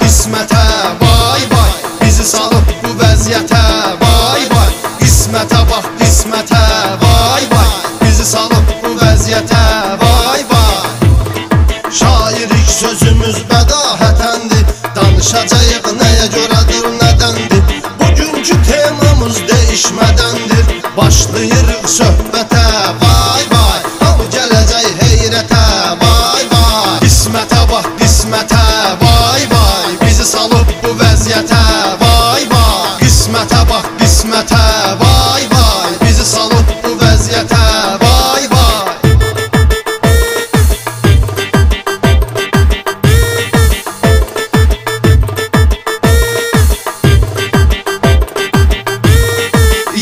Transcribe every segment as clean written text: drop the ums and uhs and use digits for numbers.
qismətə, vay vay, bizi salıb bu vəziyyətə, vay vay, qismətə bax qismətə, vay vay, bizi salıb bu vəziyyətə, vay vay. Şairik sözümüz bədahətəndir, danışacağıq nəyə görədir, nədəndir. Bugünkü temamız değişmədəndir, başlayırıq söhbətə, vay vay, hamı gələcək heyrətə, vay vay. Qismətə bax qismətə, vay vay, bizi salıb bu vəziyyətə, vay vay. Qismətə bax qismətə, vay vay, bizi salıb bu vəziyyətə, vay vay.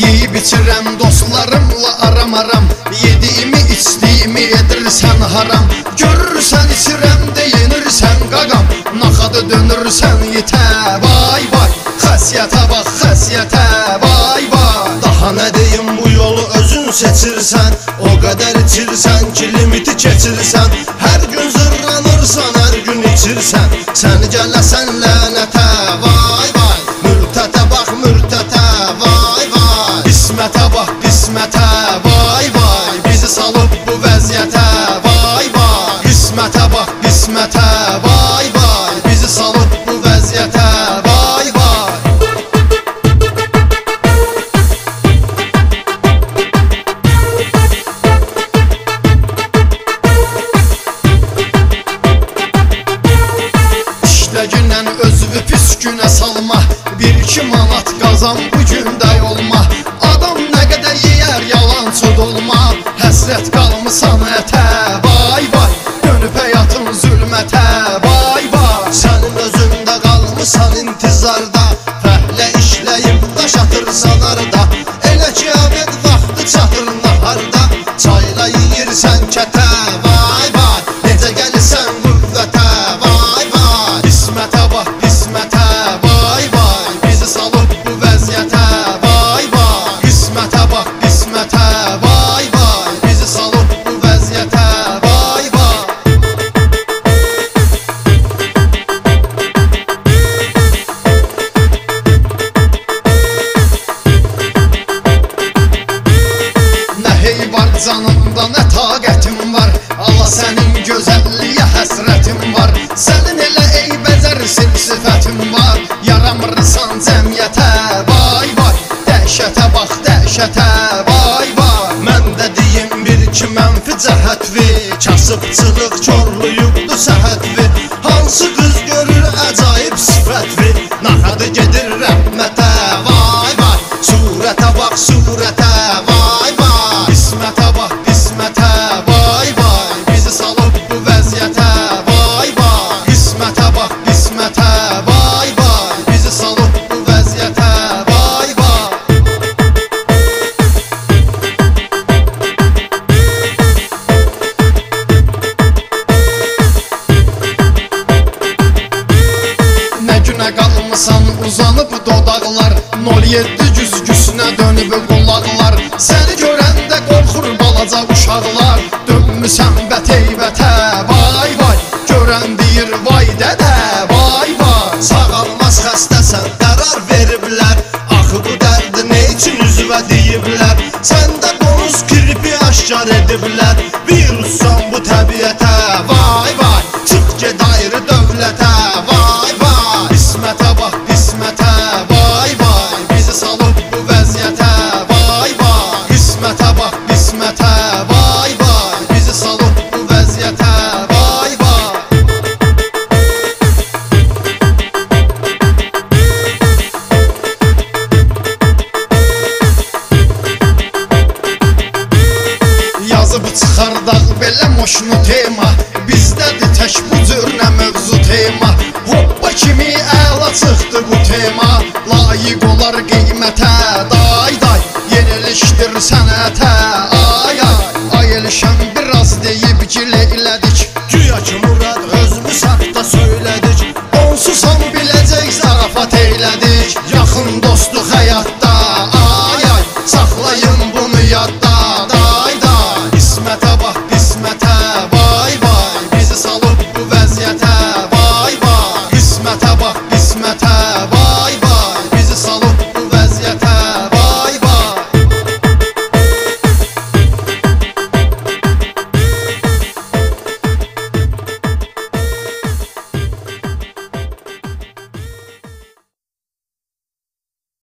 Yeyib içirəm dostlarımla aram-aram, yediyimi içdiyimi edirsən haram. Görürsən içirəm də yenirsən qaqam, naxadı dönürsən yitə, vay vay. Xəsiyyətə bax xəsiyyətə, vay vay. Daha nə deyim, bu yolu özün seçirsən, o qədər içirsən ki limiti keçirsən. Hər gün zırranırsan, hər gün içirsən, səni gələsən lənətə, vay vay. Mürtətə bax mürtətə, vay vay. Qismətə bax qismətə, vay vay, bizi salıb bu vəziyyətə, vay vay. Qismətə bax qismətə, vay vay, bizi salıb bu vəziyyətə, vay vay. İşləginən özünü pis günə salma, 1-2 manat qazan bu gündə olma. Adam nə qədər yeyər yalançı dolma, həsrət qalmısan ətə, vay vay. Dönüb həyatın zülmətə, vay vay. Sənin özündə qalmısan intizarda, fəhlə işləyib daş atırsan arda. Elə ki əvət vaxtı çatır naharda, çayla yeyirsən kətə, vay vay. Necə gəlirsən qüvvətə, vay vay. Qismətə bax qismətə, vay vay, bizi salıb bu vəziyyətə, vay vay. Qismətə bax qismətə, vay vay, bizi salıb bu vəziyyətə, vay vay. Nə hey var canımda, nə taqətim var, Allah sənin gözəlliyə həsrətim var. Sənin elə eybəcər sifətin var, yaramırsan cəmiyyətə, vay vay. Dəhşətə bax dəhşətə, vay vay. Mən də deyim bir-iki mənfi cəhətvi, kasıbçılıq korluyubdu səhətvi. Hansı qız görür əcaib sifətvi, naxadı gedir rəhmətə, vay vay. Surətə bax surətə, vay vay. Qismətə bax qismətə, vay vay, bizi salıb bu vəziyyətə, vay vay. Qismətə bax qismətə, vay vay, bizi salıb bu vəziyyətə, vay vay. Nə günə qalmısan uzanıb dodaqlar, 07 güzgüsünə dönüb qulaqlar. Səni görəndə qorxur balaca uşaqlar, dönmüsən bəteyvətə, vay vay. Görən deyir vay dədə, vay vay. Sağalmaz xəstəsən qərar veriblər, axı bu dərdi nə üçün üzvə deyiblər. Səndə qonuz kirpi aşkar ediblər, virussan bu təbiətə, vay vay. Çıx get ayrı dövlətə, vay vay. Qismətə bax qismətə, vay vay, bizi salıb bu vəziyyətə, vay vay. Qismətə bax qismətə, vay vay, bizi salıb bu vəziyyətə, vay vay. Yazıb çıxardaq belə moşnu tema, bizdədir tək bu cür nə mövzu tema. Hoppa kimi əla çıxdı bu tema, layiq olar qiymətə, day day. Yenilikdir sənətə,